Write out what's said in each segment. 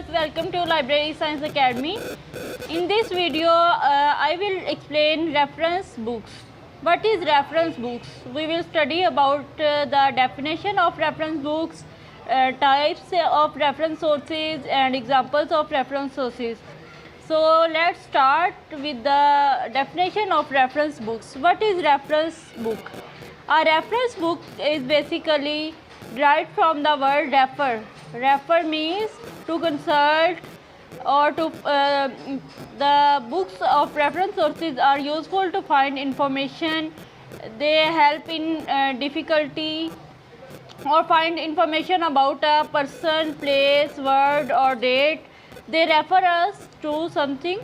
viewers, welcome to Library Science Academy. In this video, I will explain reference books. What is reference books? We will study about the definition of reference books, types of reference sources and examples of reference sources. So let's start with the definition of reference books. What is reference book? A reference book is basically derived from the word refer. Refer means to consult or to the books of reference sources are useful to find information. They help in difficulty or find information about a person, place, word or date. They refer us to something,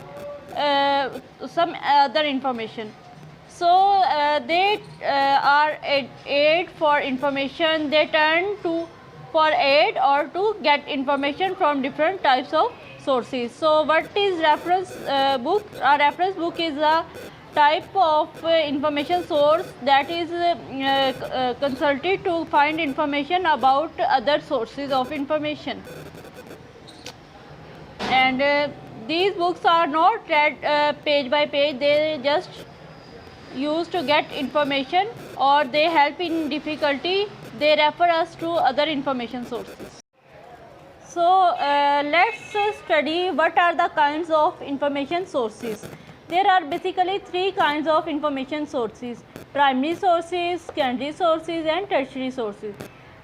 some other information. So they are aid for information. They turn to for aid or to get information from different types of sources. So what is reference book? A reference book is a type of information source that is consulted to find information about other sources of information. And these books are not read page by page. They just used to get information or they help in difficulty. They refer us to other information sources. So let's study what are the kinds of information sources. There are basically three kinds of information sources: primary sources, secondary sources and tertiary sources.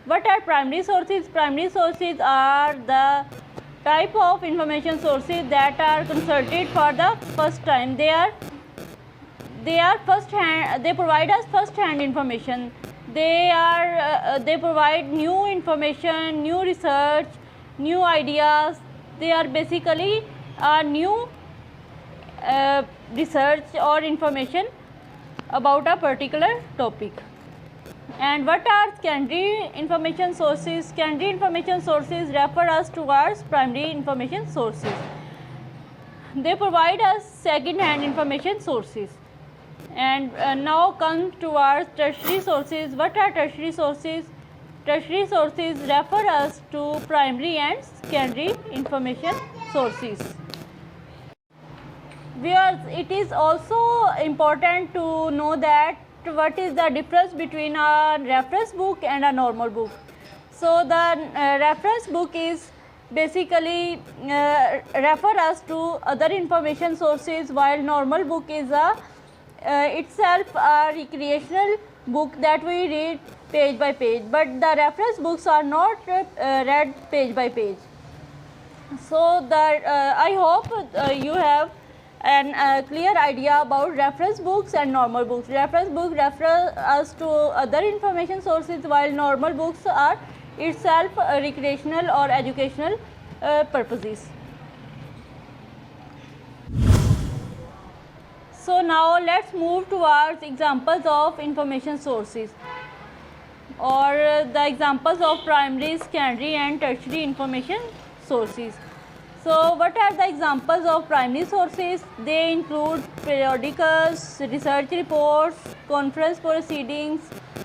What are primary sources? Primary sources are the type of information sources that are consulted for the first time. They are first hand. They provide us first hand information. They provide new information, new research, new ideas. They are basically a new research or information about a particular topic. And what are secondary information sources? Secondary information sources refer us towards primary information sources. They provide us second hand information sources. And now come towards tertiary sources. What are tertiary sources? Tertiary sources refer us to primary and secondary information sources. Viewers, it is also important to know that what is the difference between a reference book and a normal book. So the reference book is basically refer us to other information sources, while normal book is itself a recreational book that we read page by page, but the reference books are not read page by page. So I hope you have a clear idea about reference books and normal books. Reference book refer us to other information sources, while normal books are itself recreational or educational purposes. So now let's move towards examples of information sources, or the examples of primary, secondary and tertiary information sources. So what are the examples of primary sources? They include periodicals, research reports, conference proceedings,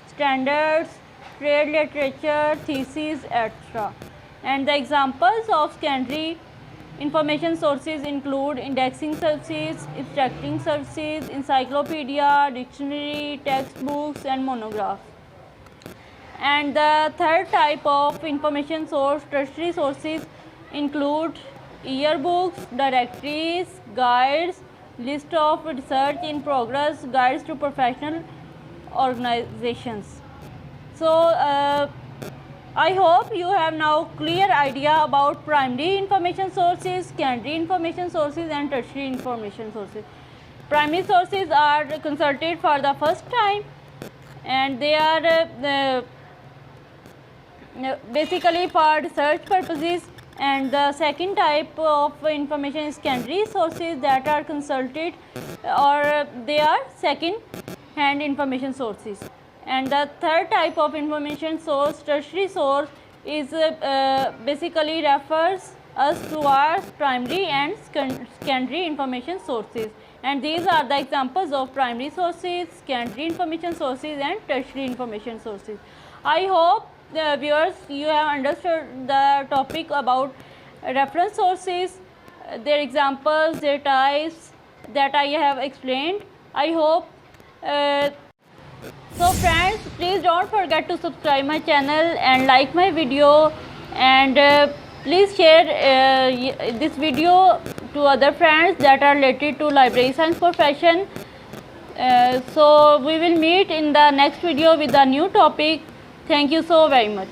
standards, trade literature, theses, etc. And the examples of secondary information sources include indexing services, extracting services, encyclopedia, dictionary, textbooks and monographs. And the third type of information source, tertiary sources, include yearbooks, directories, guides, list of research in progress, guides to professional organizations. So I hope you have now clear idea about primary information sources, secondary information sources and tertiary information sources. Primary sources are consulted for the first time and they are basically for research purposes. And the second type of information is secondary sources that are consulted or they are second hand information sources. And the third type of information source, tertiary source, is basically refers us towards primary and secondary information sources. And these are the examples of primary sources, secondary information sources and tertiary information sources. I hope viewers, you have understood the topic about reference sources, their examples, their types that I have explained. I hope. So friends, please don't forget to subscribe my channel and like my video, and please share this video to other friends that are related to library science profession. So we will meet in the next video with a new topic. Thank you so very much.